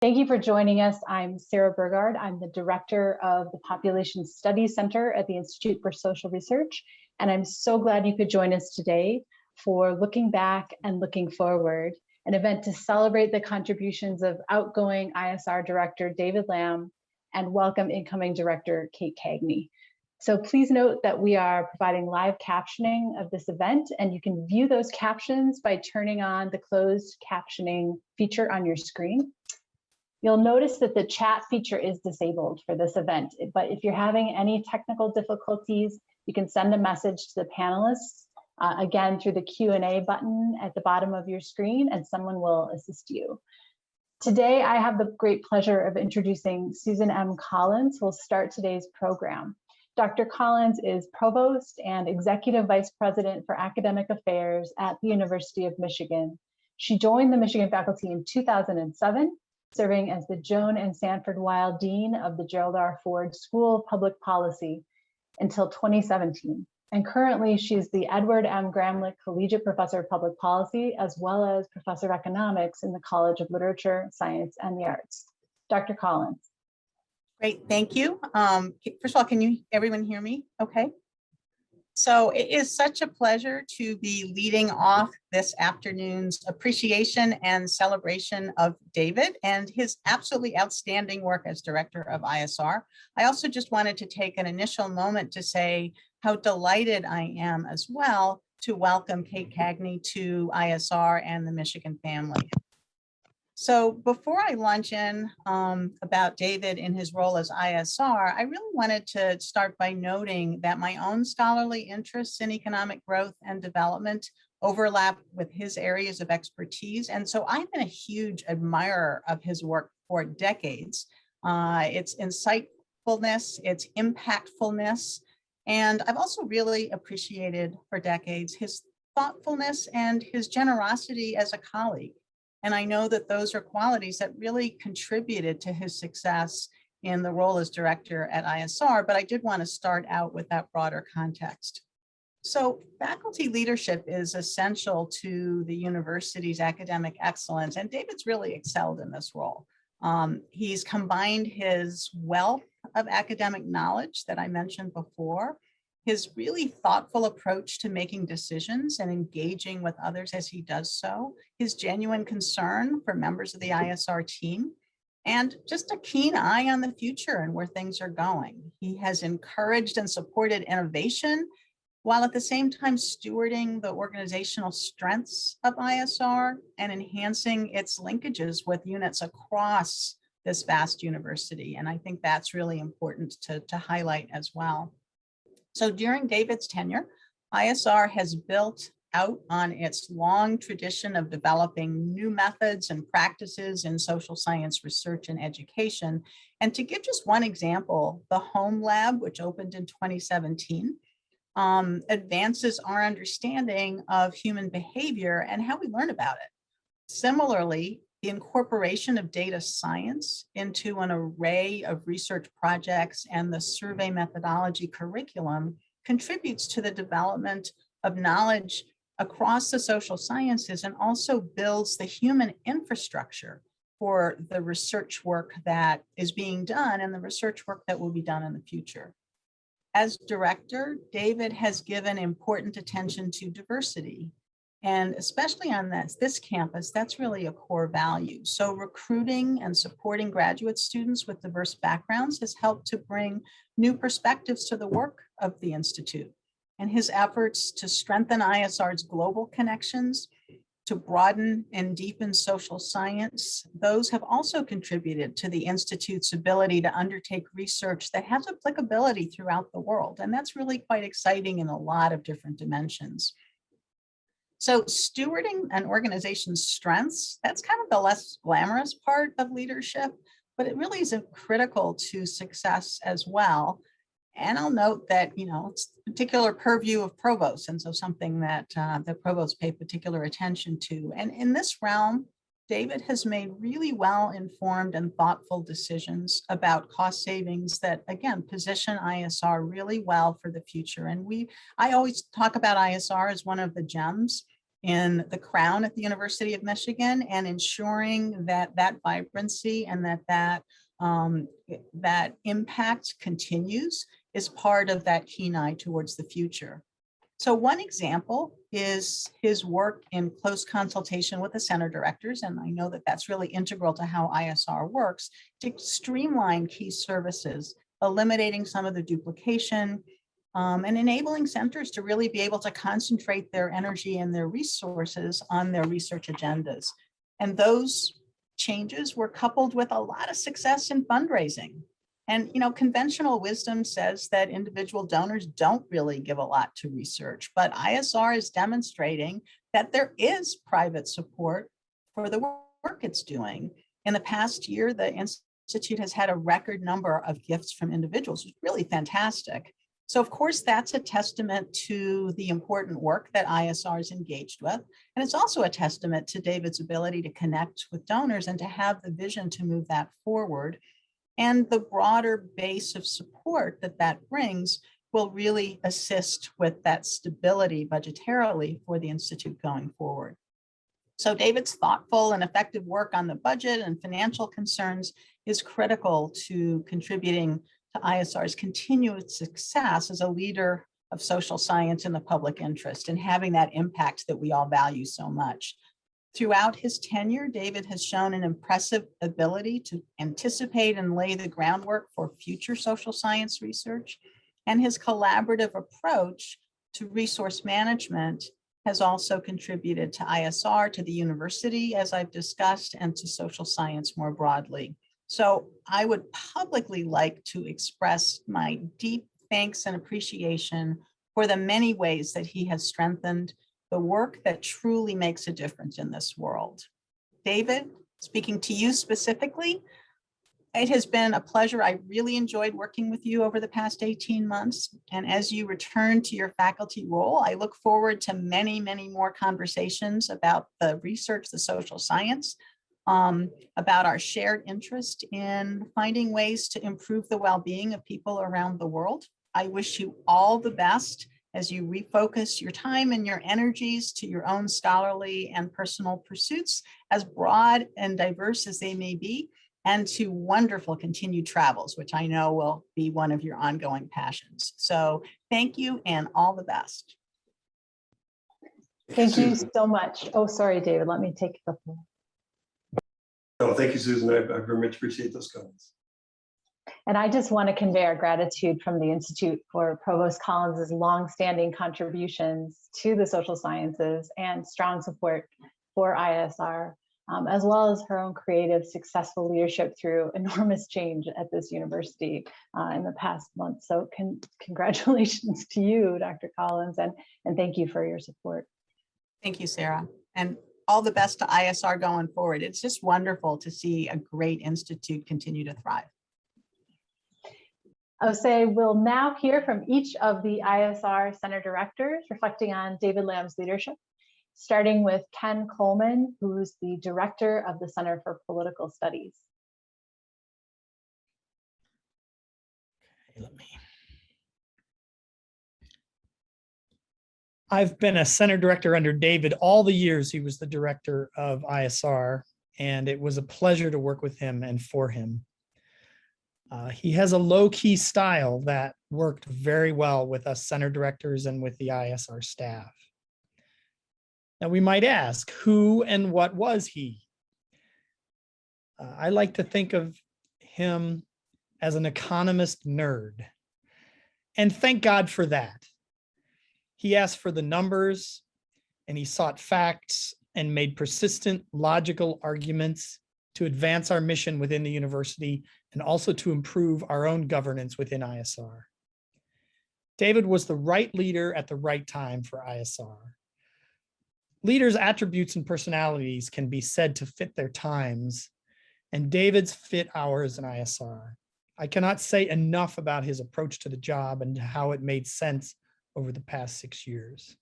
Thank you for joining us. I'm Sarah Burgard. I'm the director of the Population Studies Center at the Institute for Social Research, and I'm so glad you could join us today for Looking Back and Looking Forward, an event to celebrate the contributions of outgoing ISR Director David Lam and welcome incoming Director Kate Cagney. So please note that we are providing live captioning of this event, and you can view those captions by turning on the closed captioning feature on your screen. You'll notice that the chat feature is disabled for this event, but if you're having any technical difficulties, you can send a message to the panelists, again, through the Q&A button at the bottom of your screen, and someone will assist you. Today, I have the great pleasure of introducing Susan M. Collins, who will start today's program. Dr. Collins is Provost and Executive Vice President for Academic Affairs at the University of Michigan. She joined the Michigan faculty in 2007, serving as the Joan and Sanford Weill Dean of the Gerald R. Ford School of Public Policy until 2017. And currently she's the Edward M. Gramlich Collegiate Professor of Public Policy, as well as Professor of Economics in the College of Literature, Science, and the Arts. Dr. Collins. Great, thank you. First of all, can everyone hear me? Okay. So it is such a pleasure to be leading off this afternoon's appreciation and celebration of David and his absolutely outstanding work as director of ISR. I also just wanted to take an initial moment to say how delighted I am as well to welcome Kate Cagney to ISR and the Michigan family. So before I launch in about David in his role as ISR, I really wanted to start by noting that my own scholarly interests in economic growth and development overlap with his areas of expertise. And so I've been a huge admirer of his work for decades. Its insightfulness, its impactfulness, and I've also really appreciated for decades his thoughtfulness and his generosity as a colleague. And I know that those are qualities that really contributed to his success in the role as director at ISR, but I did want to start out with that broader context. So faculty leadership is essential to the university's academic excellence, and David's really excelled in this role. He's combined his wealth of academic knowledge that I mentioned before, his really thoughtful approach to making decisions and engaging with others as he does so, his genuine concern for members of the ISR team, and just a keen eye on the future and where things are going. He has encouraged and supported innovation while at the same time stewarding the organizational strengths of ISR and enhancing its linkages with units across this vast university. And I think that's really important to highlight as well. So during David's tenure, ISR has built out on its long tradition of developing new methods and practices in social science research and education. And to give just one example, the Home Lab, which opened in 2017, advances our understanding of human behavior and how we learn about it. Similarly, the incorporation of data science into an array of research projects and the survey methodology curriculum contributes to the development of knowledge across the social sciences and also builds the human infrastructure for the research work that is being done and the research work that will be done in the future. As director, David has given important attention to diversity. And especially on this campus, that's really a core value. So recruiting and supporting graduate students with diverse backgrounds has helped to bring new perspectives to the work of the Institute. And his efforts to strengthen ISR's global connections, to broaden and deepen social science, those have also contributed to the Institute's ability to undertake research that has applicability throughout the world. And that's really quite exciting in a lot of different dimensions. So stewarding an organization's strengths, that's kind of the less glamorous part of leadership, but it really is critical to success as well. And I'll note that, it's a particular purview of provosts, and so something that the provosts pay particular attention to. And in this realm, David has made really well-informed and thoughtful decisions about cost savings that, again, position ISR really well for the future. And I always talk about ISR as one of the gems in the crown at the University of Michigan, and ensuring that that vibrancy and that impact continues is part of that keen eye towards the future. So one example is his work in close consultation with the center directors, and I know that that's really integral to how ISR works, to streamline key services, eliminating some of the duplication, and enabling centers to really be able to concentrate their energy and their resources on their research agendas. And those changes were coupled with a lot of success in fundraising. And, conventional wisdom says that individual donors don't really give a lot to research, but ISR is demonstrating that there is private support for the work it's doing. In the past year, the Institute has had a record number of gifts from individuals, which is really fantastic. So of course, that's a testament to the important work that ISR is engaged with. And it's also a testament to David's ability to connect with donors and to have the vision to move that forward. And the broader base of support that that brings will really assist with that stability budgetarily for the Institute going forward. So David's thoughtful and effective work on the budget and financial concerns is critical to contributing to ISR's continued success as a leader of social science in the public interest and having that impact that we all value so much. Throughout his tenure, David has shown an impressive ability to anticipate and lay the groundwork for future social science research, and his collaborative approach to resource management has also contributed to ISR, to the university, as I've discussed, and to social science more broadly. So I would publicly like to express my deep thanks and appreciation for the many ways that he has strengthened the work that truly makes a difference in this world. David, speaking to you specifically, it has been a pleasure. I really enjoyed working with you over the past 18 months. And as you return to your faculty role, I look forward to many, many more conversations about the research, the social science, about our shared interest in finding ways to improve the well-being of people around the world. I wish you all the best as you refocus your time and your energies to your own scholarly and personal pursuits, as broad and diverse as they may be, and to wonderful continued travels, which I know will be one of your ongoing passions. So thank you and all the best. Thank you so much. Oh, sorry, David, let me take the floor. No, thank you, Susan. I very much appreciate those comments. And I just want to convey our gratitude from the Institute for Provost Collins's longstanding contributions to the social sciences and strong support for ISR, as well as her own creative, successful leadership through enormous change at this university in the past month. So congratulations to you, Dr. Collins, and thank you for your support. Thank you, Sarah. And all the best to ISR going forward. It's just wonderful to see a great institute continue to thrive. I'll say we'll now hear from each of the ISR Center Directors reflecting on David Lam's leadership, starting with Ken Coleman, who's the Director of the Center for Political Studies. Okay, I've been a center director under David all the years he was the director of ISR, and it was a pleasure to work with him and for him. He has a low-key style that worked very well with us center directors and with the ISR staff. Now we might ask, who and what was he? I like to think of him as an economist nerd, and thank God for that. He asked for the numbers, and he sought facts and made persistent, logical arguments to advance our mission within the university and also to improve our own governance within ISR. David was the right leader at the right time for ISR. Leaders' attributes and personalities can be said to fit their times, and David's fit ours in ISR. I cannot say enough about his approach to the job and how it made sense over the past 6 years.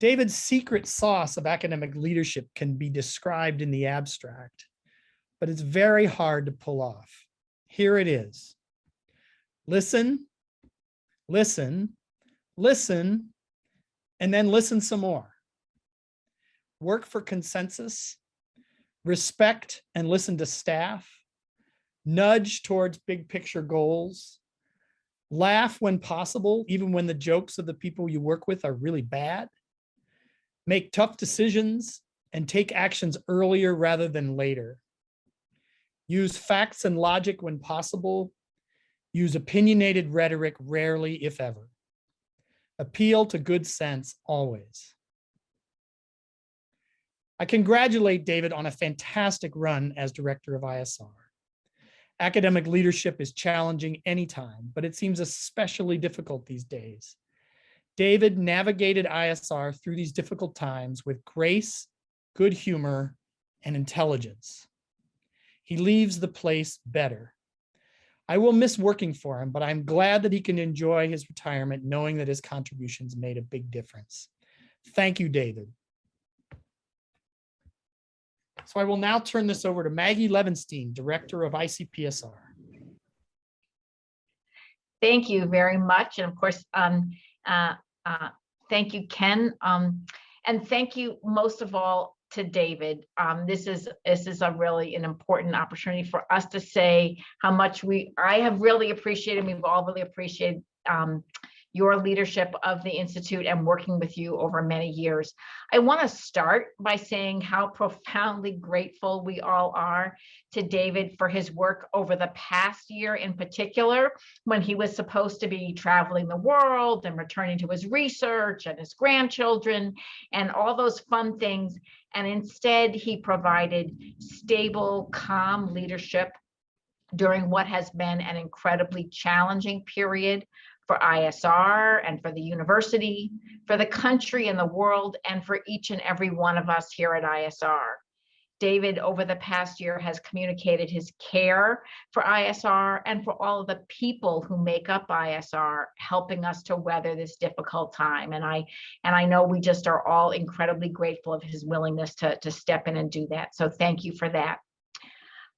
David's secret sauce of academic leadership can be described in the abstract, but it's very hard to pull off. Here it is. Listen, listen, listen, and then listen some more. Work for consensus, respect and listen to staff, nudge towards big picture goals, laugh when possible, even when the jokes of the people you work with are really bad, make tough decisions and take actions earlier rather than later. Use facts and logic when possible. Use opinionated rhetoric rarely, if ever. Appeal to good sense always. I congratulate David on a fantastic run as director of ISR. Academic leadership is challenging anytime, but it seems especially difficult these days. David navigated ISR through these difficult times with grace, good humor, and intelligence. He leaves the place better. I will miss working for him, but I'm glad that he can enjoy his retirement knowing that his contributions made a big difference. Thank you, David. So I will now turn this over to Maggie Levenstein, Director of ICPSR. Thank you very much. And of course, thank you, Ken. And thank you most of all to David. This is a really an important opportunity for us to say how much I have really appreciated, we've all really appreciated your leadership of the Institute and working with you over many years. I want to start by saying how profoundly grateful we all are to David for his work over the past year, in particular, when he was supposed to be traveling the world and returning to his research and his grandchildren and all those fun things. And instead, he provided stable, calm leadership during what has been an incredibly challenging period for ISR and for the university, for the country and the world, and for each and every one of us here at ISR. David, over the past year, has communicated his care for ISR and for all of the people who make up ISR, helping us to weather this difficult time. And I know we just are all incredibly grateful of his willingness to step in and do that. So thank you for that.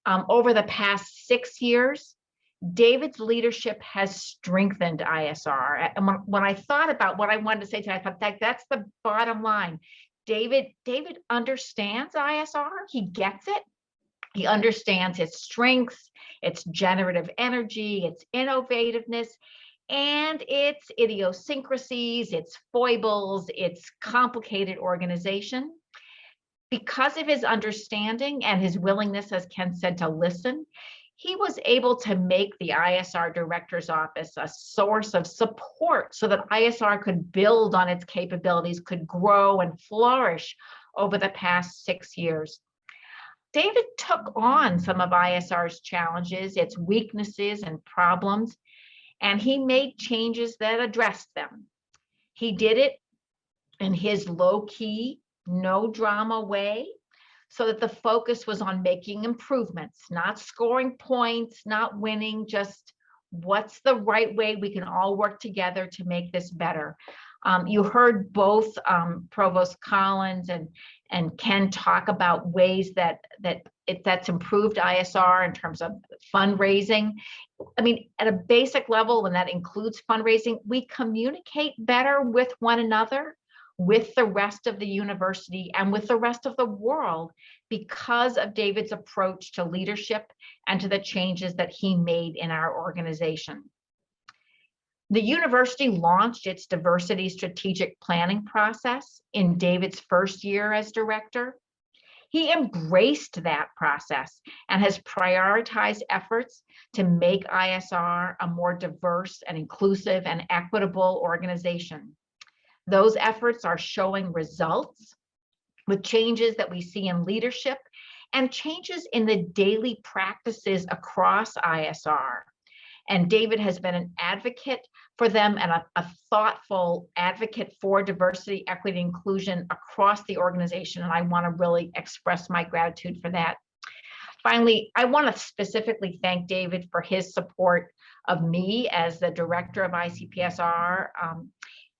Over the past 6 years, David's leadership has strengthened ISR. And when I thought about what I wanted to say today, I thought that's the bottom line. David understands ISR. He gets it. He understands its strengths, its generative energy, its innovativeness, and its idiosyncrasies, its foibles, its complicated organization. Because of his understanding and his willingness, as Ken said, to listen, he was able to make the ISR Director's Office a source of support so that ISR could build on its capabilities, could grow and flourish over the past 6 years. David took on some of ISR's challenges, its weaknesses and problems, and he made changes that addressed them. He did it in his low-key, no drama way, so that the focus was on making improvements, not scoring points, not winning, just what's the right way we can all work together to make this better. You heard both Provost Collins and Ken talk about ways that's improved ISR in terms of fundraising. I mean, at a basic level, and that includes fundraising, we communicate better with one another, with the rest of the university and with the rest of the world because of David's approach to leadership and to the changes that he made in our organization. The university launched its diversity strategic planning process in David's first year as director. He embraced that process and has prioritized efforts to make ISR a more diverse and inclusive and equitable organization. Those efforts are showing results with changes that we see in leadership and changes in the daily practices across ISR. And David has been an advocate for them and a thoughtful advocate for diversity, equity, and inclusion across the organization. And I want to really express my gratitude for that. Finally, I want to specifically thank David for his support of me as the director of ICPSR.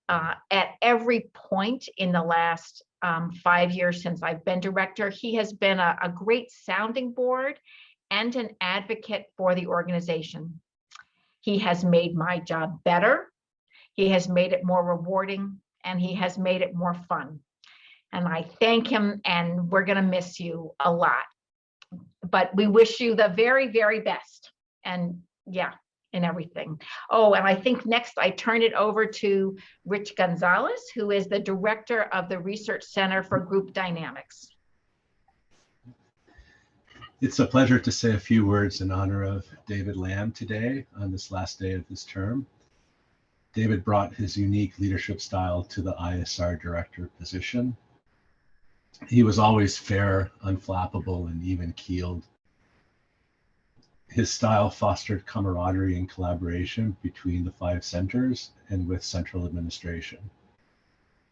At every point in the last 5 years since I've been director, he has been a great sounding board and an advocate for the organization. He has made my job better. He has made it more rewarding, and he has made it more fun. And I thank him, and we're going to miss you a lot. But we wish you the very, very best. And yeah, in everything. Oh, and I think next I turn it over to Rich Gonzalez, who is the director of the Research Center for Group Dynamics. It's a pleasure to say a few words in honor of David Lam today on this last day of his term. David brought his unique leadership style to the ISR director position. He was always fair, unflappable, and even-keeled. His style fostered camaraderie and collaboration between the 5 centers and with central administration.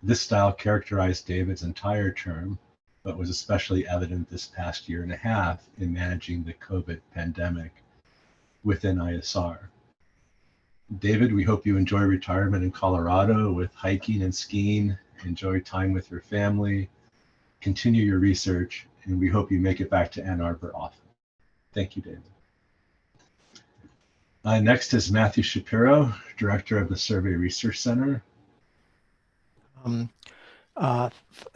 This style characterized David's entire term, but was especially evident this past year and a half in managing the COVID pandemic within ISR. David, we hope you enjoy retirement in Colorado with hiking and skiing, enjoy time with your family, continue your research, and we hope you make it back to Ann Arbor often. Thank you, David. Next is Matthew Shapiro, Director of the Survey Research Center.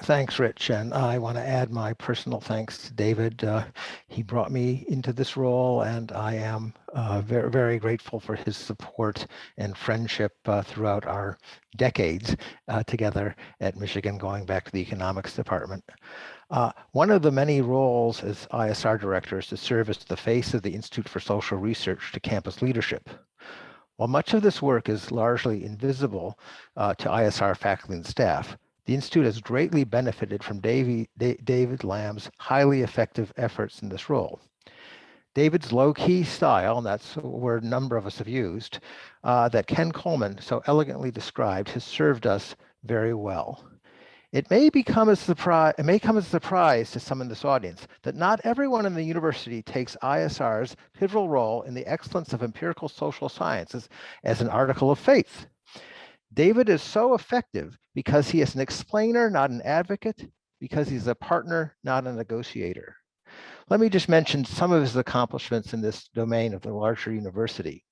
Thanks, Rich, and I want to add my personal thanks to David. He brought me into this role, and I am very, very grateful for his support and friendship throughout our decades together at Michigan, going back to the economics department. One of the many roles as ISR director is to serve as the face of the Institute for Social Research to campus leadership. While much of this work is largely invisible to ISR faculty and staff, the Institute has greatly benefited from David Lam's highly effective efforts in this role. David's low-key style, and that's a word a number of us have used, that Ken Coleman so elegantly described, has served us very well. It may come as a surprise to some in this audience that not everyone in the university takes ISR's pivotal role in the excellence of empirical social sciences as an article of faith. David is so effective because he is an explainer, not an advocate, because he's a partner, not a negotiator. Let me just mention some of his accomplishments in this domain of the larger university.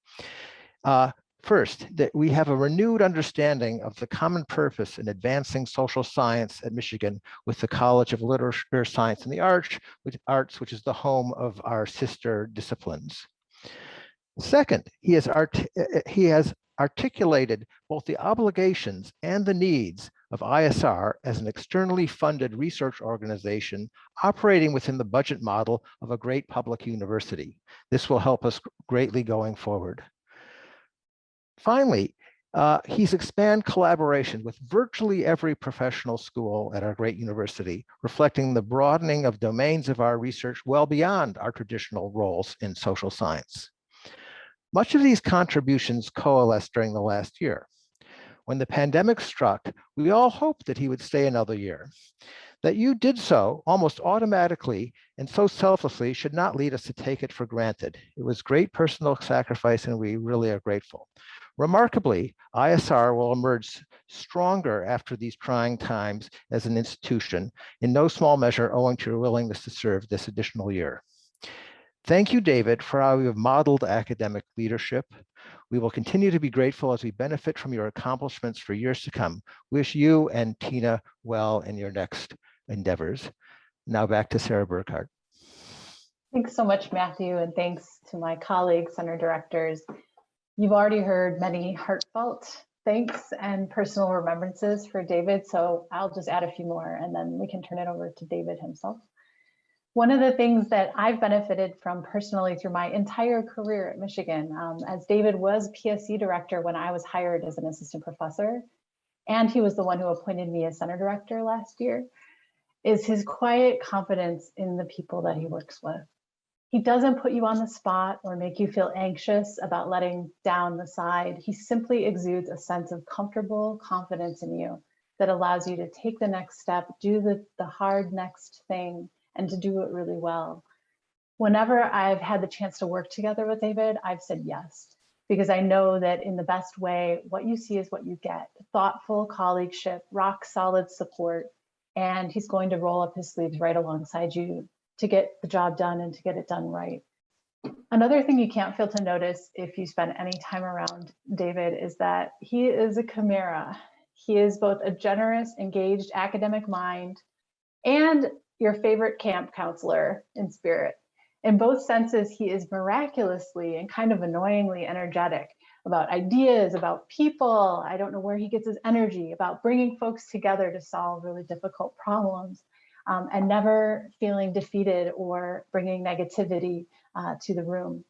First, that we have a renewed understanding of the common purpose in advancing social science at Michigan with the College of Literature, Science, and the Arts, which is the home of our sister disciplines. Second, he has articulated both the obligations and the needs of ISR as an externally funded research organization operating within the budget model of a great public university. This will help us greatly going forward. Finally, he's expanded collaboration with virtually every professional school at our great university, reflecting the broadening of domains of our research well beyond our traditional roles in social science. Much of these contributions coalesced during the last year. When the pandemic struck, we all hoped that he would stay another year. That you did so almost automatically and so selflessly should not lead us to take it for granted. It was great personal sacrifice, and we really are grateful. Remarkably, ISR will emerge stronger after these trying times as an institution, in no small measure owing to your willingness to serve this additional year. Thank you, David, for how you have modeled academic leadership. We will continue to be grateful as we benefit from your accomplishments for years to come. Wish you and Tina well in your next endeavors. Now back to Sarah Burkhardt. Thanks so much, Matthew, and thanks to my colleagues, center directors. You've already heard many heartfelt thanks and personal remembrances for David, so I'll just add a few more and then we can turn it over to David himself. One of the things that I've benefited from personally through my entire career at Michigan, as David was PSC director when I was hired as an assistant professor, and he was the one who appointed me as center director last year, is his quiet confidence in the people that he works with. He doesn't put you on the spot or make you feel anxious about letting down the side. He simply exudes a sense of comfortable confidence in you that allows you to take the next step, do the hard next thing, and to do it really well. Whenever I've had the chance to work together with David, I've said yes, because I know that in the best way, what you see is what you get. Thoughtful colleagueship, rock solid support, and he's going to roll up his sleeves right alongside you to get the job done and to get it done right. Another thing you can't fail to notice if you spend any time around David is that he is a chimera. He is both a generous, engaged academic mind and your favorite camp counselor in spirit. In both senses, he is miraculously and kind of annoyingly energetic about ideas, about people. I don't know where he gets his energy, about bringing folks together to solve really difficult problems, and never feeling defeated or bringing negativity to the room.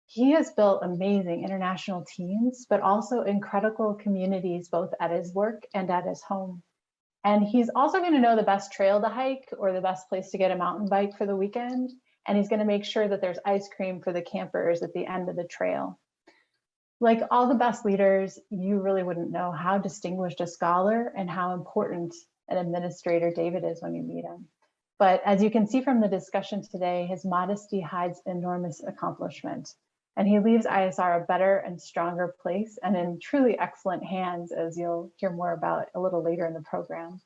He has built amazing international teams, but also incredible communities, both at his work and at his home. And he's also going to know the best trail to hike or the best place to get a mountain bike for the weekend. And he's going to make sure that there's ice cream for the campers at the end of the trail. Like all the best leaders, you really wouldn't know how distinguished a scholar and how important an administrator David is when you meet him. But as you can see from the discussion today, his modesty hides enormous accomplishment. And he leaves ISR a better and stronger place and in truly excellent hands, as you'll hear more about a little later in the program.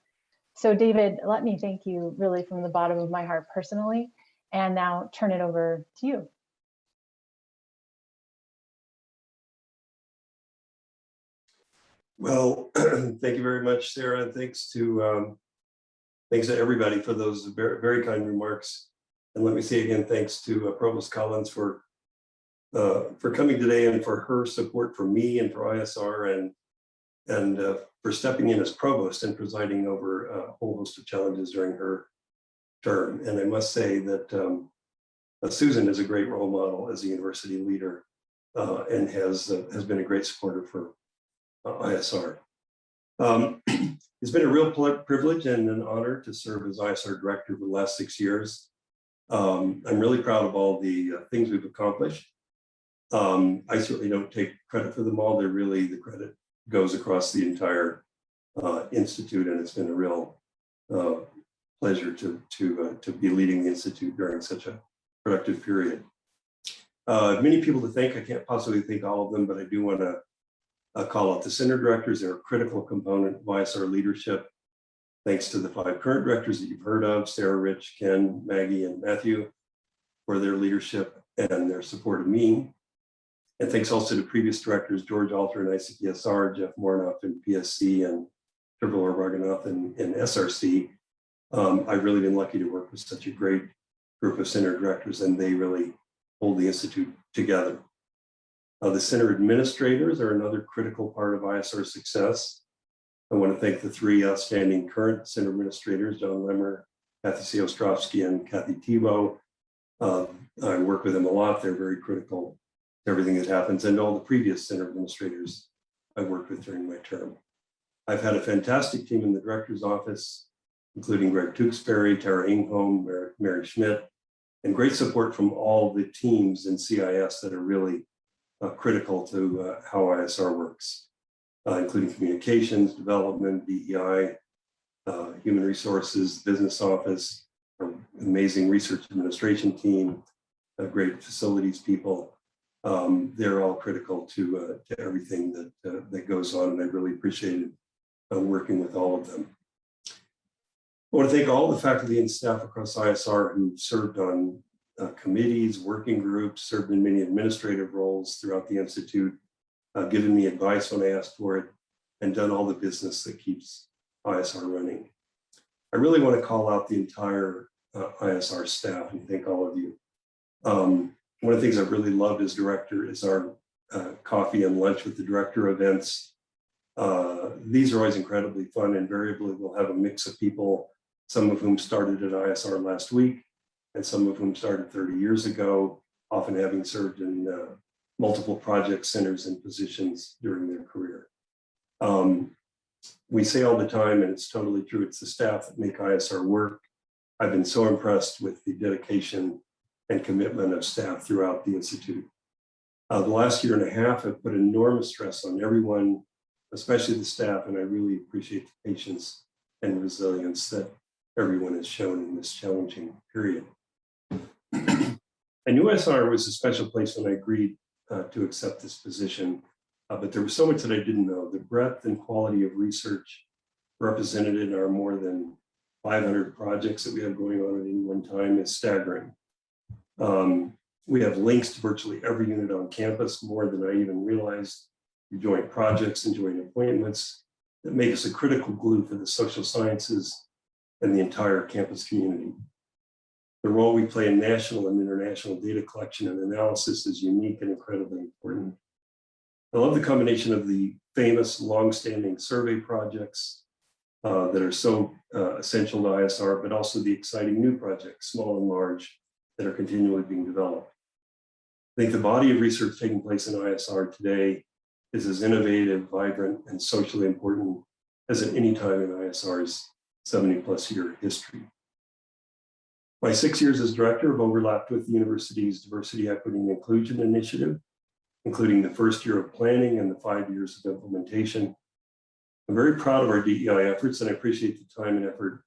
So David, let me thank you really from the bottom of my heart personally, and now turn it over to you. Well, thank you very much, Sarah. And thanks to everybody for those very, very kind remarks. And let me say again, thanks to Provost Collins for coming today and for her support for me and for ISR and for stepping in as provost and presiding over a whole host of challenges during her term. And I must say that Susan is a great role model as a university leader and has been a great supporter for ISR. It's been a real privilege and an honor to serve as ISR director for the last 6 years. I'm really proud of all the things we've accomplished. I certainly don't take credit for them all. The credit goes across the entire institute, and it's been a real pleasure to be leading the institute during such a productive period. Many people to thank. I can't possibly thank all of them, but I do want to call out the center directors. They're a critical component of ISR leadership. Thanks to the 5 current directors that you've heard of, Sarah, Rich, Ken, Maggie, and Matthew, for their leadership and their support of me. And thanks also to previous directors, George Alter in ICPSR, Jeff Mornoff in PSC, and Trevor Varganoff in SRC. I've really been lucky to work with such a great group of center directors, and they really hold the institute together. The center administrators are another critical part of ISR success. I want to thank the 3 outstanding current center administrators, John Lemmer, Kathy C. Ostrovsky, and Kathy Tebow. I work with them a lot. They're very critical to everything that happens, and all the previous center administrators I've worked with during my term. I've had a fantastic team in the director's office, including Greg Tewksbury, Tara Ingholm, Mary Schmidt, and great support from all the teams in CIS that are really critical to how ISR works, including communications, development, DEI, human resources, business office, our amazing research administration team, great facilities people. They're all critical to everything that goes on, and I really appreciated working with all of them. I want to thank all the faculty and staff across ISR who served on committees, working groups, served in many administrative roles throughout the Institute, given me advice when I asked for it, and done all the business that keeps ISR running. I really want to call out the entire ISR staff and thank all of you. One of the things I've really loved as director is our coffee and lunch with the director events. These are always incredibly fun. Invariably, we'll have a mix of people, some of whom started at ISR last week, and some of whom started 30 years ago, often having served in multiple project centers and positions during their career. We say all the time, and it's totally true, it's the staff that make ISR work. I've been so impressed with the dedication and commitment of staff throughout the Institute. The last year and a half have put enormous stress on everyone, especially the staff, and I really appreciate the patience and resilience that everyone has shown in this challenging period. I knew ISR was a special place when I agreed to accept this position, but there was so much that I didn't know. The breadth and quality of research represented in our more than 500 projects that we have going on at any one time is staggering. We have links to virtually every unit on campus, more than I even realized, joint projects and joint appointments. that make us a critical glue for the social sciences and the entire campus community. The role we play in national and international data collection and analysis is unique and incredibly important. I love the combination of the famous long-standing survey projects that are so essential to ISR, but also the exciting new projects, small and large, that are continually being developed. I think the body of research taking place in ISR today is as innovative, vibrant, and socially important as at any time in ISR's 70+ year history. My 6 years as director have overlapped with the university's Diversity, Equity, and Inclusion initiative, including the first year of planning and the 5 years of implementation. I'm very proud of our DEI efforts, and I appreciate the time and effort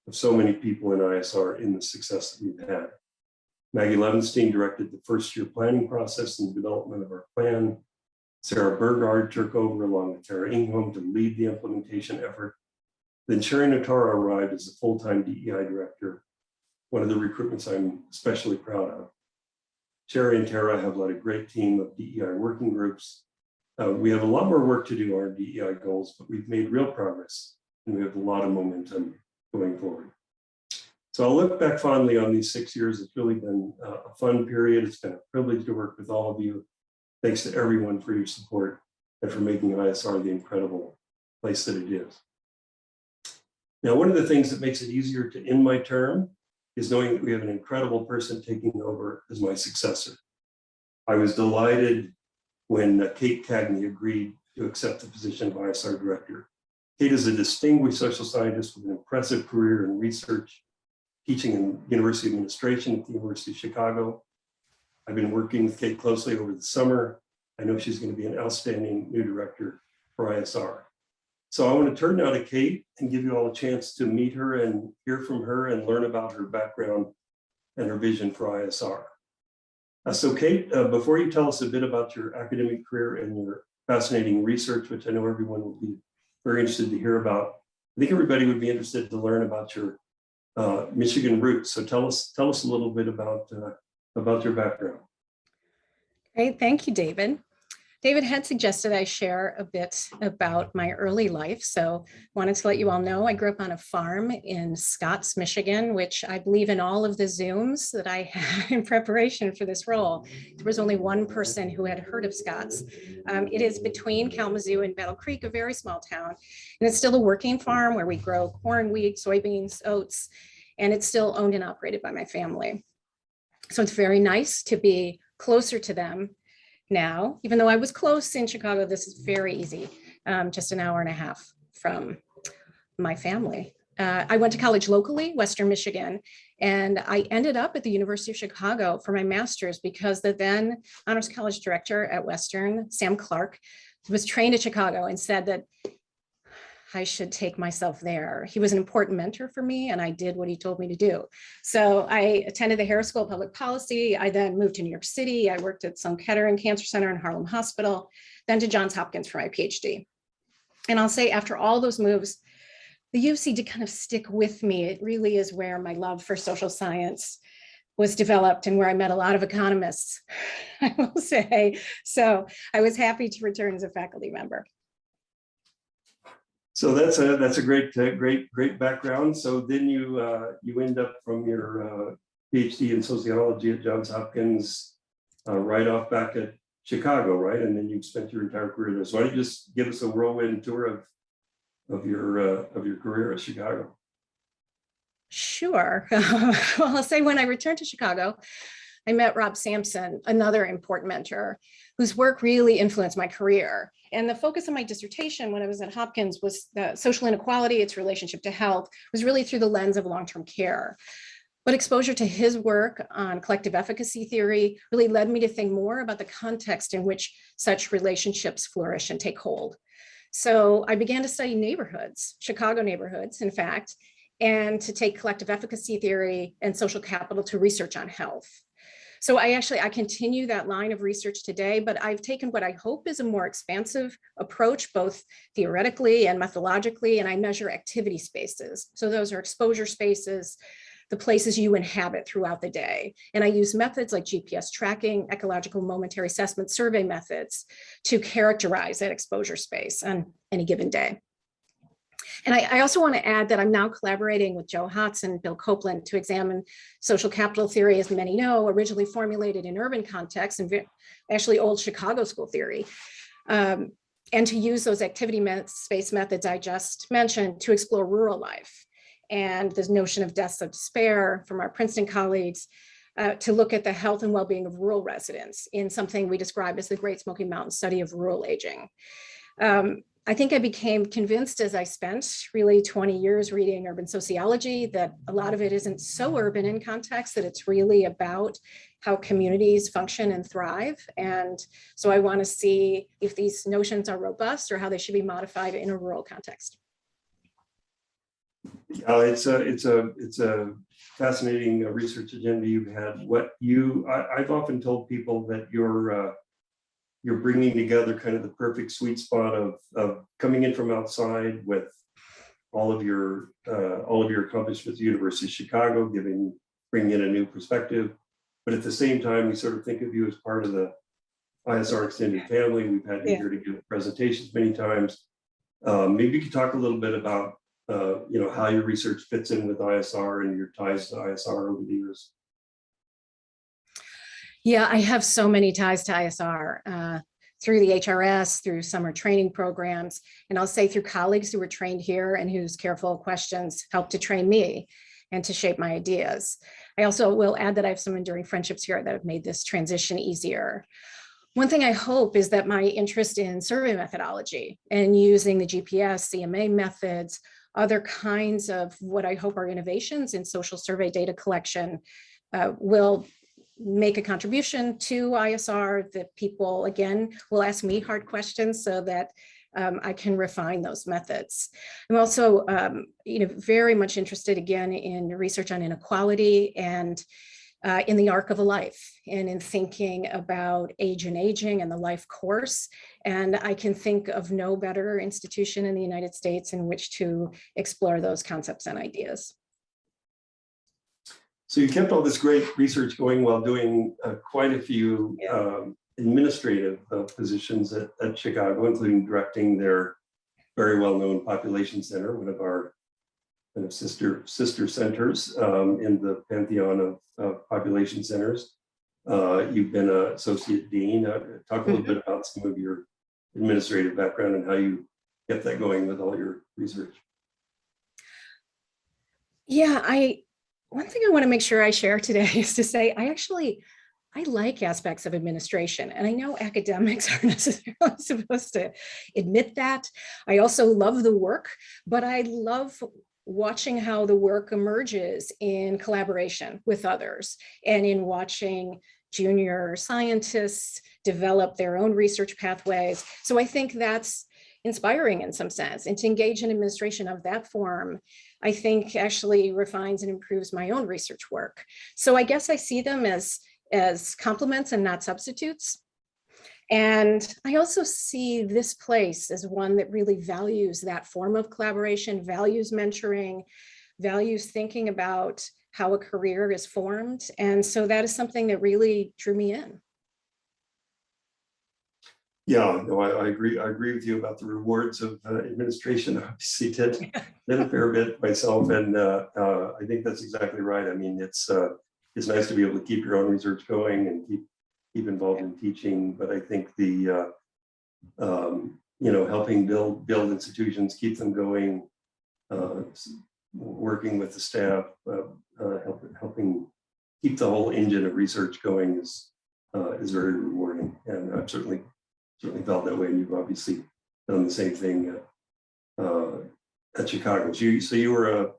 of so many people in ISR in the success that we've had. Maggie Levenstein directed the first year planning process and the development of our plan. Sarah Burgard took over along with Tara Ingham to lead the implementation effort. Then Sherry Notara arrived as a full-time DEI director, one of the recruitments I'm especially proud of. Sherry and Tara have led a great team of DEI working groups. We have a lot more work to do on our DEI goals, but we've made real progress and we have a lot of momentum going forward. So I'll look back fondly on these 6 years. It's really been a fun period. It's been a privilege to work with all of you. Thanks to everyone for your support and for making ISR the incredible place that it is. Now, one of the things that makes it easier to end my term is knowing that we have an incredible person taking over as my successor. I was delighted when Kate Cagney agreed to accept the position of ISR Director. Kate is a distinguished social scientist with an impressive career in research, teaching in university administration at the University of Chicago. I've been working with Kate closely over the summer. I know she's going to be an outstanding new director for ISR. So I want to turn now to Kate and give you all a chance to meet her and hear from her and learn about her background and her vision for ISR. So Kate, before you tell us a bit about your academic career and your fascinating research, which I know everyone will be very interested to hear about, I think everybody would be interested to learn about your Michigan roots. So tell us a little bit about your background. Great, thank you, David. David had suggested I share a bit about my early life. So wanted to let you all know I grew up on a farm in Scotts, Michigan, which I believe in all of the Zooms that I had in preparation for this role, there was only one person who had heard of Scotts. It is between Kalamazoo and Battle Creek, a very small town. And it's still a working farm where we grow corn, wheat, soybeans, oats, and it's still owned and operated by my family. So it's very nice to be closer to them now. Even though I was close in Chicago, this is very easy, just an hour and a half from my family. I went to college locally, Western Michigan, and I ended up at the University of Chicago for my master's because the then honors college director at Western, Sam Clark, was trained at Chicago and said that I should take myself there. He was an important mentor for me and I did what he told me to do. So I attended the Harris School of Public Policy. I then moved to New York City. I worked at Sloan Kettering Cancer Center and Harlem Hospital, then to Johns Hopkins for my PhD. And I'll say after all those moves, the U of C did kind of stick with me. It really is where my love for social science was developed and where I met a lot of economists, I will say. So I was happy to return as a faculty member. So that's a great background. So then you end up from your PhD in sociology at Johns Hopkins, right off back at Chicago, right? And then you spent your entire career there. So why don't you just give us a whirlwind tour of your career at Chicago? Sure. Well, I'll say when I returned to Chicago, I met Rob Sampson, another important mentor whose work really influenced my career. And the focus of my dissertation when I was at Hopkins was the social inequality, its relationship to health, was really through the lens of long-term care. But exposure to his work on collective efficacy theory really led me to think more about the context in which such relationships flourish and take hold. So I began to study neighborhoods, Chicago neighborhoods, in fact, and to take collective efficacy theory and social capital to research on health. So I continue that line of research today, but I've taken what I hope is a more expansive approach, both theoretically and methodologically, and I measure activity spaces. So those are exposure spaces, the places you inhabit throughout the day. And I use methods like GPS tracking, ecological momentary assessment, survey methods to characterize that exposure space on any given day. And I also want to add that I'm now collaborating with Joe Hotz and Bill Copeland to examine social capital theory, as many know, originally formulated in urban contexts and actually old Chicago school theory. And to use those activity-based methods I just mentioned to explore rural life and this notion of deaths of despair from our Princeton colleagues, to look at the health and well-being of rural residents in something we describe as the Great Smoky Mountain Study of Rural Aging. I think I became convinced as I spent really 20 years reading urban sociology that a lot of it isn't so urban in context, that it's really about how communities function and thrive. And so I want to see if these notions are robust or how they should be modified in a rural context. It's a fascinating research agenda you've had. I've often told people that you're bringing together kind of the perfect sweet spot of coming in from outside with all of your accomplishments at the University of Chicago, bringing in a new perspective. But at the same time, we sort of think of you as part of the ISR extended family. We've had you here to give presentations many times. Maybe you could talk a little bit about how your research fits in with ISR and your ties to ISR over the years. Yeah, I have so many ties to ISR through the HRS, through summer training programs, and I'll say through colleagues who were trained here and whose careful questions helped to train me and to shape my ideas. I also will add that I have some enduring friendships here that have made this transition easier. One thing I hope is that my interest in survey methodology and using the GPS, CMA methods, other kinds of what I hope are innovations in social survey data collection will make a contribution to ISR, that people, again, will ask me hard questions so that I can refine those methods. I'm also very much interested, again, in research on inequality and in the arc of a life and in thinking about age and aging and the life course. And I can think of no better institution in the United States in which to explore those concepts and ideas. So you kept all this great research going while doing quite a few administrative positions at Chicago, including directing their very well-known population center, one of our kind of sister centers in the pantheon of population centers. You've been an associate dean. Talk a little bit about some of your administrative background and how you kept that going with all your research. Yeah, one thing I want to make sure I share today is to say I like aspects of administration, and I know academics aren't necessarily supposed to admit that. I also love the work, but I love watching how the work emerges in collaboration with others and in watching junior scientists develop their own research pathways. So I think that's inspiring in some sense, and to engage in administration of that form, I think actually refines and improves my own research work. So I guess I see them as complements and not substitutes. And I also see this place as one that really values that form of collaboration, values mentoring, values thinking about how a career is formed. And so that is something that really drew me in. Yeah, no, I agree. I agree with you about the rewards of administration. I obviously did a fair bit myself, and I think that's exactly right. I mean, it's nice to be able to keep your own research going and keep involved in teaching. But I think the helping build institutions, keep them going, working with the staff, helping keep the whole engine of research going is very rewarding, and I've certainly felt that way, and you've obviously done the same thing at Chicago. So you were a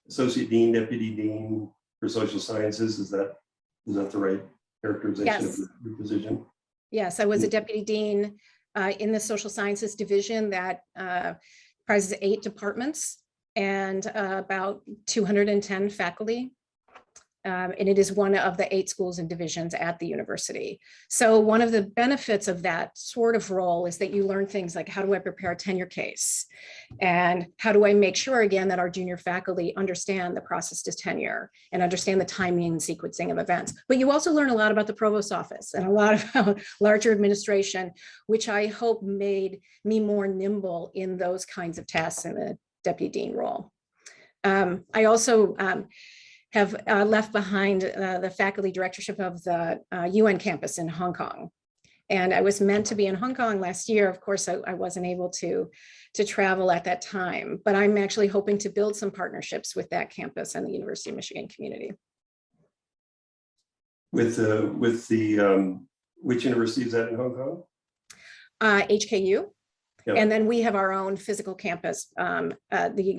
associate dean, deputy dean for social sciences. Is that the right characterization of your position? Yes, I was a deputy dean in the social sciences division that comprises 8 departments and about 210 faculty. And it is one of the 8 schools and divisions at the university. So one of the benefits of that sort of role is that you learn things like, how do I prepare a tenure case? And how do I make sure, again, that our junior faculty understand the process to tenure and understand the timing and sequencing of events. But you also learn a lot about the provost's office and a lot about larger administration, which I hope made me more nimble in those kinds of tasks in the deputy dean role. I also have left behind the faculty directorship of the UN campus in Hong Kong. And I was meant to be in Hong Kong last year. Of course, I wasn't able to travel at that time, but I'm actually hoping to build some partnerships with that campus and the University of Michigan community. With the which university is that in Hong Kong? HKU. Yeah. And then we have our own physical campus, the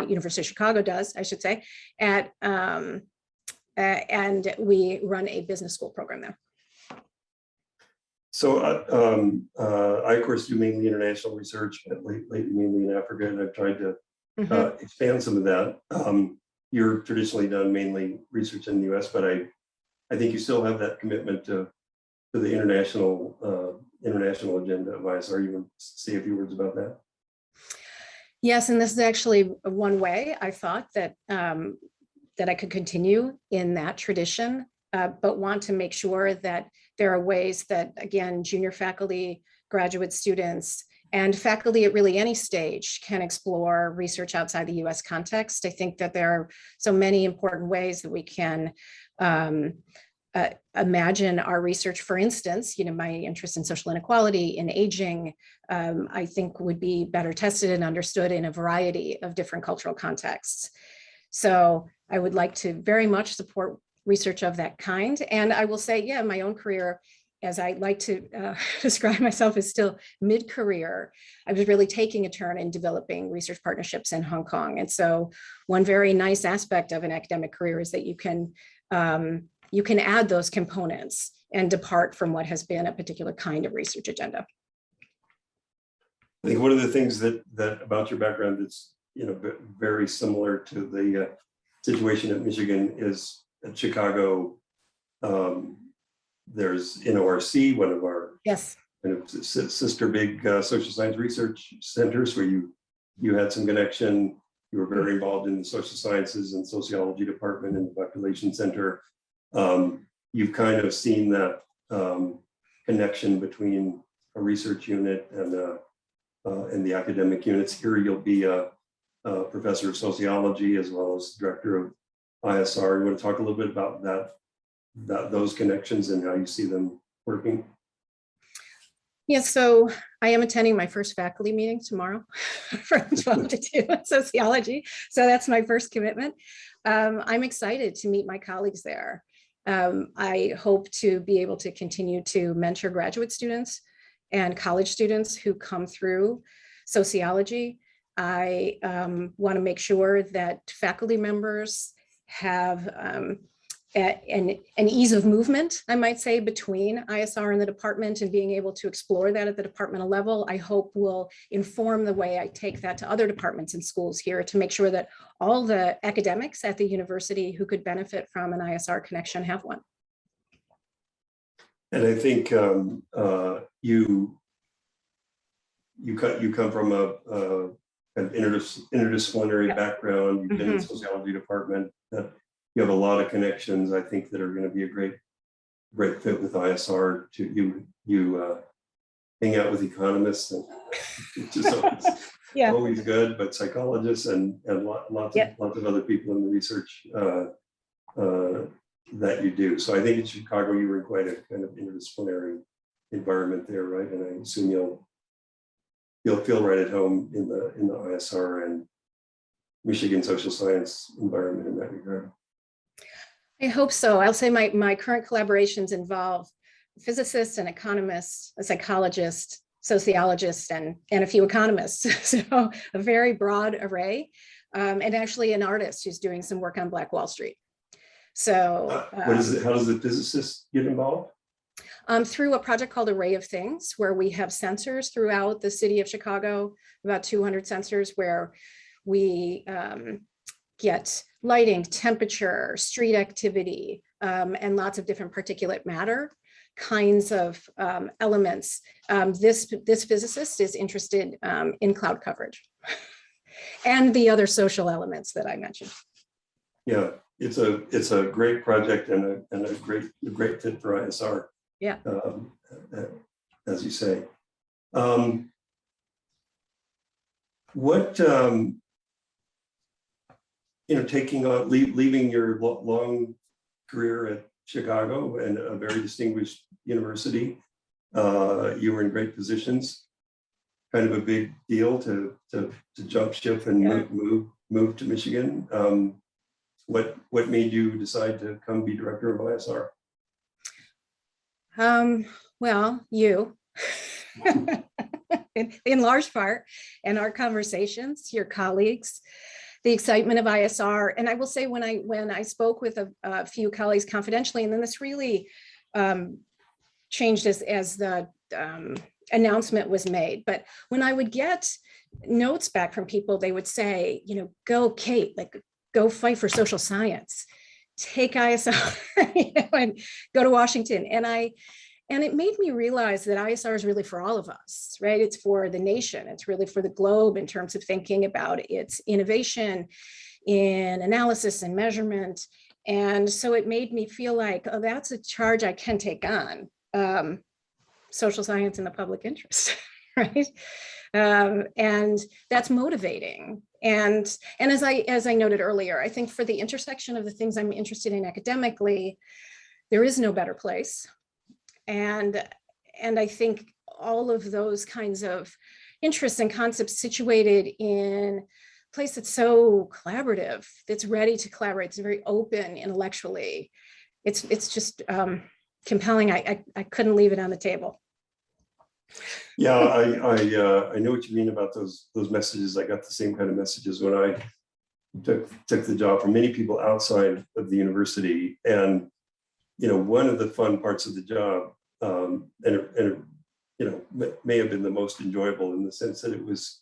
University of Chicago does, I should say, and we run a business school program there. So I, of course, do mainly international research, but lately mainly in Africa, and I've tried to expand some of that. You're traditionally done mainly research in the US, but I think you still have that commitment to the international agenda of ISR. You want to say a few words about that? Yes, and this is actually one way I thought that that I could continue in that tradition, but want to make sure that there are ways that, again, junior faculty, graduate students, and faculty at really any stage can explore research outside the US context. I think that there are so many important ways that we can imagine our research. For instance, my interest in social inequality, in aging, I think would be better tested and understood in a variety of different cultural contexts. So I would like to very much support research of that kind. And I will say, yeah, my own career, as I like to describe myself, as still mid-career, I was really taking a turn in developing research partnerships in Hong Kong. And so one very nice aspect of an academic career is that you can add those components and depart from what has been a particular kind of research agenda. I think one of the things that about your background that's very similar to the situation at Michigan is at Chicago. There's NORC, one of our yes kind of sister big social science research centers, where you had some connection. You were very involved in the social sciences and sociology department and the population center. You've kind of seen that connection between a research unit and the academic units. Here you'll be a professor of sociology as well as director of ISR. You want to talk a little bit about those connections and how you see them working? Yes, so I am attending my first faculty meeting tomorrow from 12 to 2 in sociology. So that's my first commitment. I'm excited to meet my colleagues there. I hope to be able to continue to mentor graduate students and college students who come through sociology. I want to make sure that faculty members have an ease of movement, I might say, between ISR and the department, and being able to explore that at the departmental level, I hope will inform the way I take that to other departments and schools here, to make sure that all the academics at the university who could benefit from an ISR connection have one. And I think you come from a an interdisciplinary background. You've been in the sociology department. You have a lot of connections, I think, that are going to be a great fit with ISR. You hang out with economists, and which is always good, but psychologists and lots of other people in the research that you do. So I think in Chicago you were in quite a kind of interdisciplinary environment there, right? And I assume you'll feel right at home in the ISR and Michigan social science environment in that regard. I hope so. I'll say my current collaborations involve physicists and economists, a psychologist, sociologist, and a few economists. So a very broad array, and actually an artist who's doing some work on Black Wall Street. So what is it? How does the physicist get involved? Through a project called Array of Things, where we have sensors throughout the city of Chicago, about 200 sensors, where we get lighting, temperature, street activity, and lots of different particulate matter kinds of elements. This physicist is interested in cloud coverage and the other social elements that I mentioned. Yeah, it's a great project and a great fit for ISR. Yeah. As you say. What taking on, leaving your long career at Chicago and a very distinguished university. You were in great positions. Kind of a big deal to jump ship and move to Michigan. What made you decide to come be director of ISR? Well, you, in large part, and our conversations, your colleagues, the excitement of ISR. And I will say, when I spoke with a few colleagues confidentially, and then this really changed as the announcement was made. But when I would get notes back from people, they would say, go Kate, like go fight for social science, take ISR, and go to Washington. And it made me realize that ISR is really for all of us, right? It's for the nation. It's really for the globe in terms of thinking about its innovation in analysis and measurement. And so it made me feel like, oh, that's a charge I can take on. Social science in the public interest, right? And that's motivating. And as I noted earlier, I think for the intersection of the things I'm interested in academically, there is no better place. And I think all of those kinds of interests and concepts situated in a place that's so collaborative, that's ready to collaborate, it's very open intellectually. It's just compelling. I couldn't leave it on the table. Yeah, I know what you mean about those messages. I got the same kind of messages when I took the job from many people outside of the university. And one of the fun parts of the job, and it may have been the most enjoyable in the sense that it was,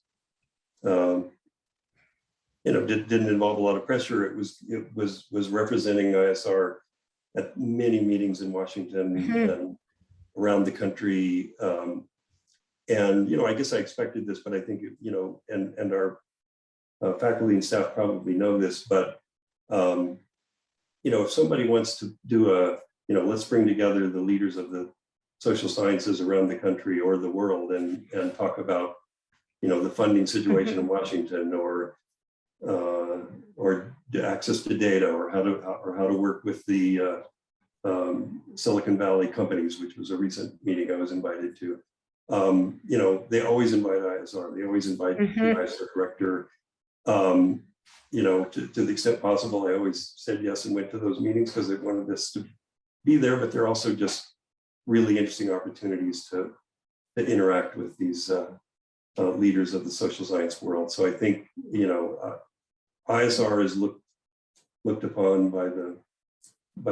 didn't involve a lot of pressure. It was representing ISR at many meetings in Washington and around the country. And I guess I expected this, but I think and our faculty and staff probably know this, but if somebody wants to do let's bring together the leaders of the social sciences around the country or the world and talk about the funding situation in Washington or access to data or how to work with the Silicon Valley companies, which was a recent meeting I was invited to. They always invite ISR. They always invite the ISR director. To the extent possible, I always said yes and went to those meetings because they wanted us to be there, but they're also just really interesting opportunities to interact with these leaders of the social science world. So I think, ISR is looked upon by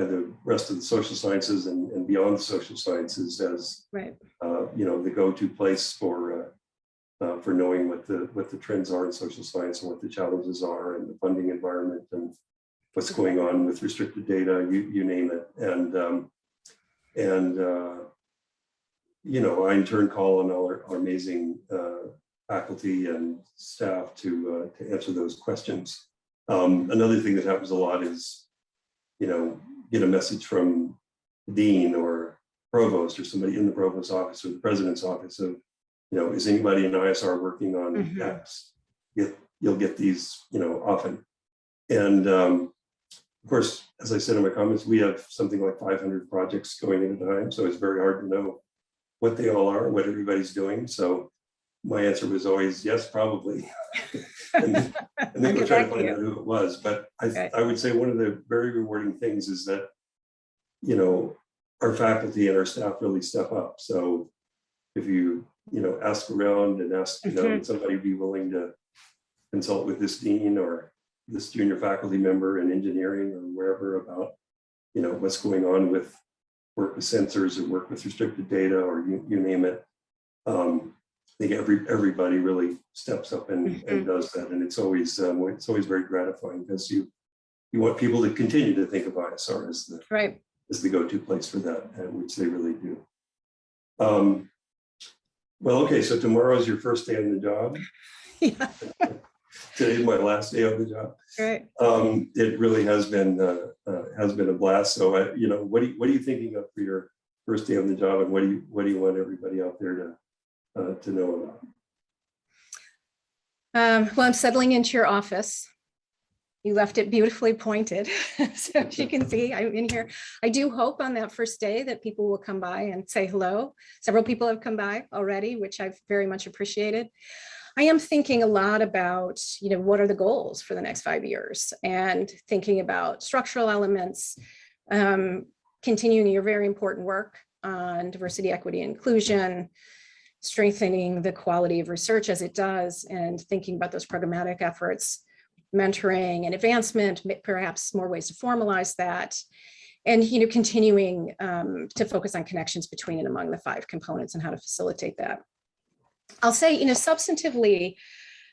the rest of the social sciences and beyond the social sciences as right. The go-to place for knowing what the trends are in social science and what the challenges are and the funding environment and what's going on with restricted data, you name it. And I in turn call on all our amazing faculty and staff to answer those questions. Another thing that happens a lot is, get a message from the dean or provost or somebody in the provost's office or the president's office of, is anybody in ISR working on X? You'll get these, often. And of course, as I said in my comments, we have something like 500 projects going at a time. So it's very hard to know what they all are, what everybody's doing. So my answer was always yes, probably. and then we'll try to find out who it was. But I would say one of the very rewarding things is that, our faculty and our staff really step up. So if you, ask around and ask, would somebody be willing to consult with this dean or this junior faculty member in engineering or wherever about, what's going on with work with sensors or work with restricted data or you name it. I think everybody really steps up and does that. And it's always very gratifying because you want people to continue to think of ISR as the go-to place for that, which they really do. Well, okay, so tomorrow is your first day on the job. Yeah. Today is my last day on the job. Right. It really has been a blast. So what are you thinking of for your first day on the job, and what do you want everybody out there to know about? Well, I'm settling into your office. You left it beautifully pointed. So as you can see, I'm in here. I do hope on that first day that people will come by and say hello. Several people have come by already, which I've very much appreciated. I am thinking a lot about, what are the goals for the next 5 years, and thinking about structural elements, continuing your very important work on diversity, equity, and inclusion, strengthening the quality of research as it does, and thinking about those programmatic efforts, mentoring and advancement, perhaps more ways to formalize that, and continuing to focus on connections between and among the 5 components and how to facilitate that. I'll say, substantively,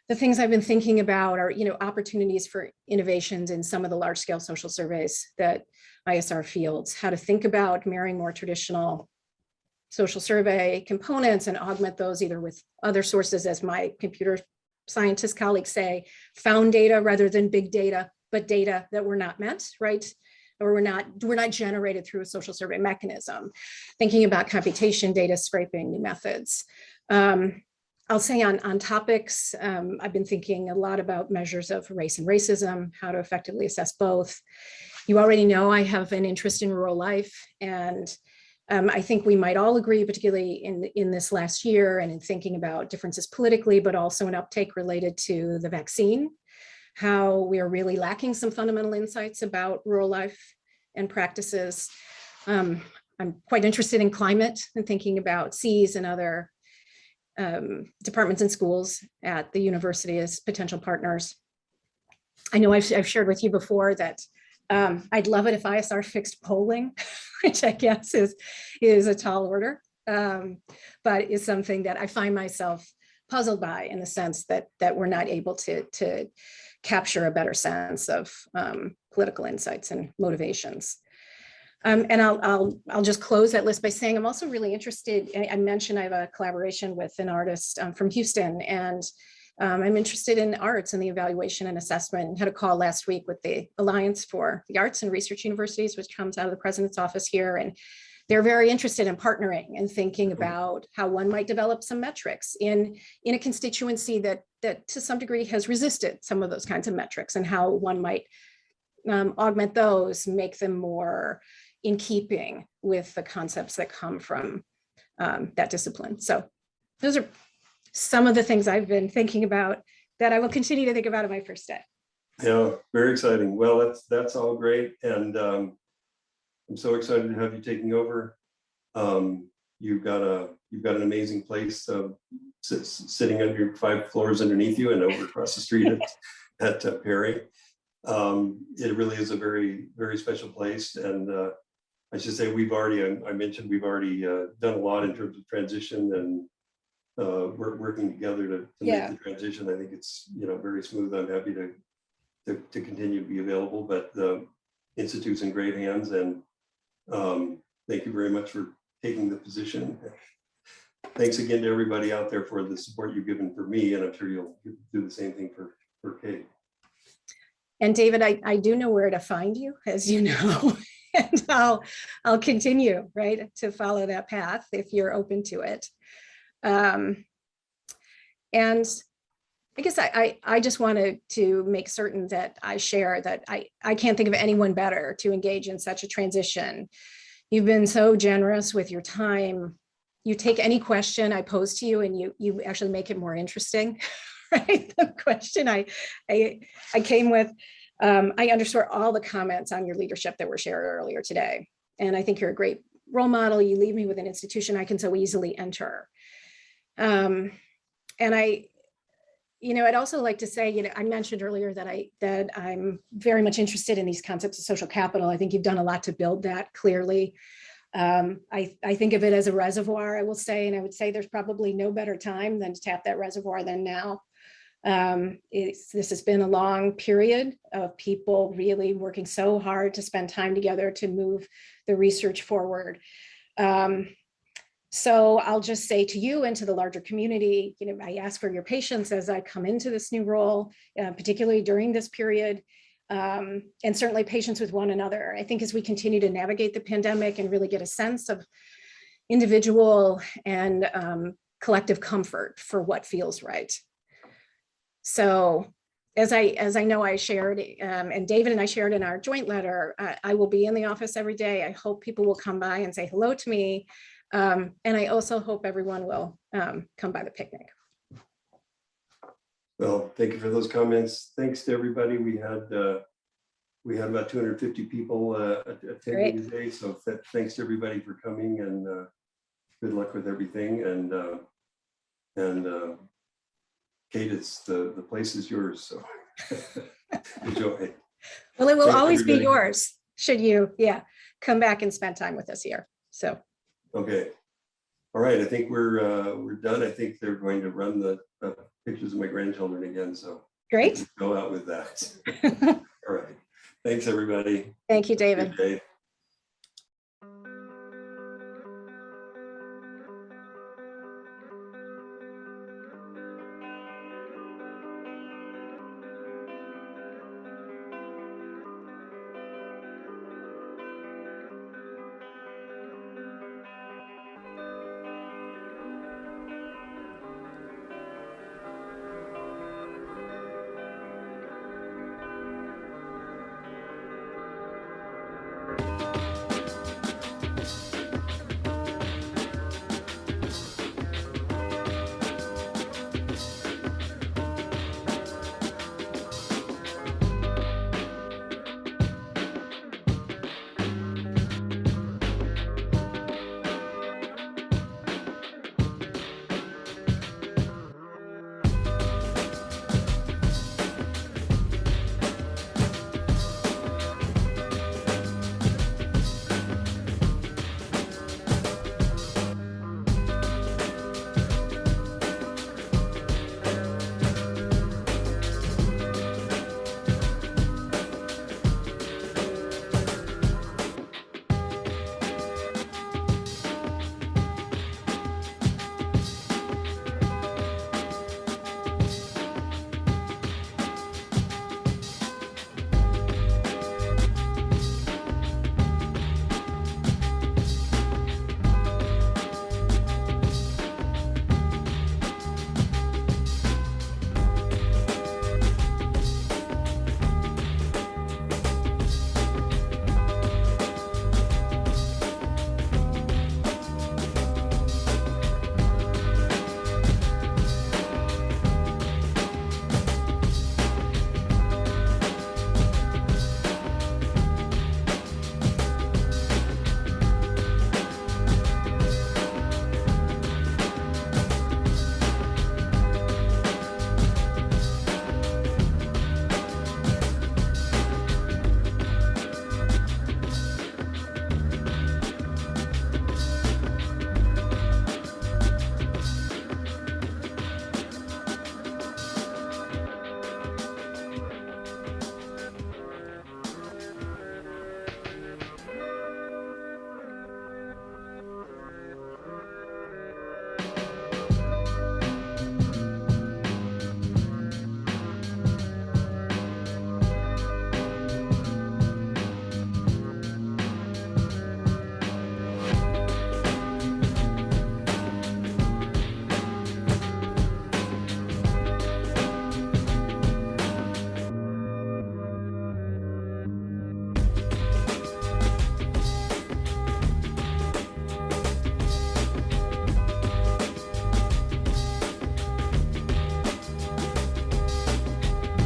the things I've been thinking about are, opportunities for innovations in some of the large scale social surveys that ISR fields, how to think about marrying more traditional social survey components and augment those either with other sources, as my computer scientist colleagues say, found data rather than big data, but data that were not meant, right? Or we're not generated through a social survey mechanism. Thinking about computation, data scraping, new methods. I'll say on topics, I've been thinking a lot about measures of race and racism, how to effectively assess both. You already know I have an interest in rural life, and I think we might all agree, particularly in this last year and in thinking about differences politically, but also an uptake related to the vaccine, how we are really lacking some fundamental insights about rural life and practices. I'm quite interested in climate and thinking about seas and other departments and schools at the university as potential partners. I know I've shared with you before that I'd love it if ISR fixed polling, which I guess is a tall order, but is something that I find myself puzzled by, in the sense that we're not able to capture a better sense of political insights and motivations. And I'll just close that list by saying I'm also really interested. I mentioned I have a collaboration with an artist from Houston, and I'm interested in arts and the evaluation and assessment. I had a call last week with the Alliance for the Arts and Research Universities, which comes out of the president's office here. And they're very interested in partnering and thinking about how one might develop some metrics in a constituency that to some degree has resisted some of those kinds of metrics, and how one might augment those, make them more in keeping with the concepts that come from that discipline. So those are some of the things I've been thinking about that I will continue to think about on my first day. Yeah, very exciting. Well, that's all great. And I'm so excited to have you taking over. You've got an amazing place sitting under 5 floors underneath you and over across the street at Perry. It really is a very, very special place. And I should say I mentioned we've already done a lot in terms of transition, and we're working together to make the transition. I think it's very smooth. I'm happy to continue to be available, but the Institute's in great hands, and thank you very much for taking the position. Thanks again to everybody out there for the support you've given for me, and I'm sure you'll do the same thing for Kate. And David, I do know where to find you, as you know, and I'll continue, right, to follow that path if you're open to it. And I guess I just wanted to make certain that I share that I can't think of anyone better to engage in such a transition. You've been so generous with your time. You take any question I pose to you and you actually make it more interesting, right? The question I came with, I underscore all the comments on your leadership that were shared earlier today. And I think you're a great role model. You leave me with an institution I can so easily enter. And I'd also like to say, I mentioned earlier that I'm very much interested in these concepts of social capital. I think you've done a lot to build that clearly. I think of it as a reservoir, I will say, and I would say there's probably no better time than to tap that reservoir than now. This has been a long period of people really working so hard to spend time together to move the research forward. So I'll just say to you and to the larger community, I ask for your patience as I come into this new role, particularly during this period, and certainly patience with one another. I think as we continue to navigate the pandemic and really get a sense of individual and collective comfort for what feels right. So as I know I shared, and David and I shared in our joint letter, I will be in the office every day. I hope people will come by and say hello to me. And I also hope everyone will come by the picnic. Well, thank you for those comments. Thanks to everybody. We had about 250 people attending today. So thanks to everybody for coming, and good luck with everything. And Kate, the place is yours. So enjoy. Well, it will Thanks, always be everybody. yours, should you, come back and spend time with us here. So. Okay. All right. I think we're done. I think they're going to run the pictures of my grandchildren again. So Great. go out with that. All right. Thanks, everybody. Thank you, David. Good day.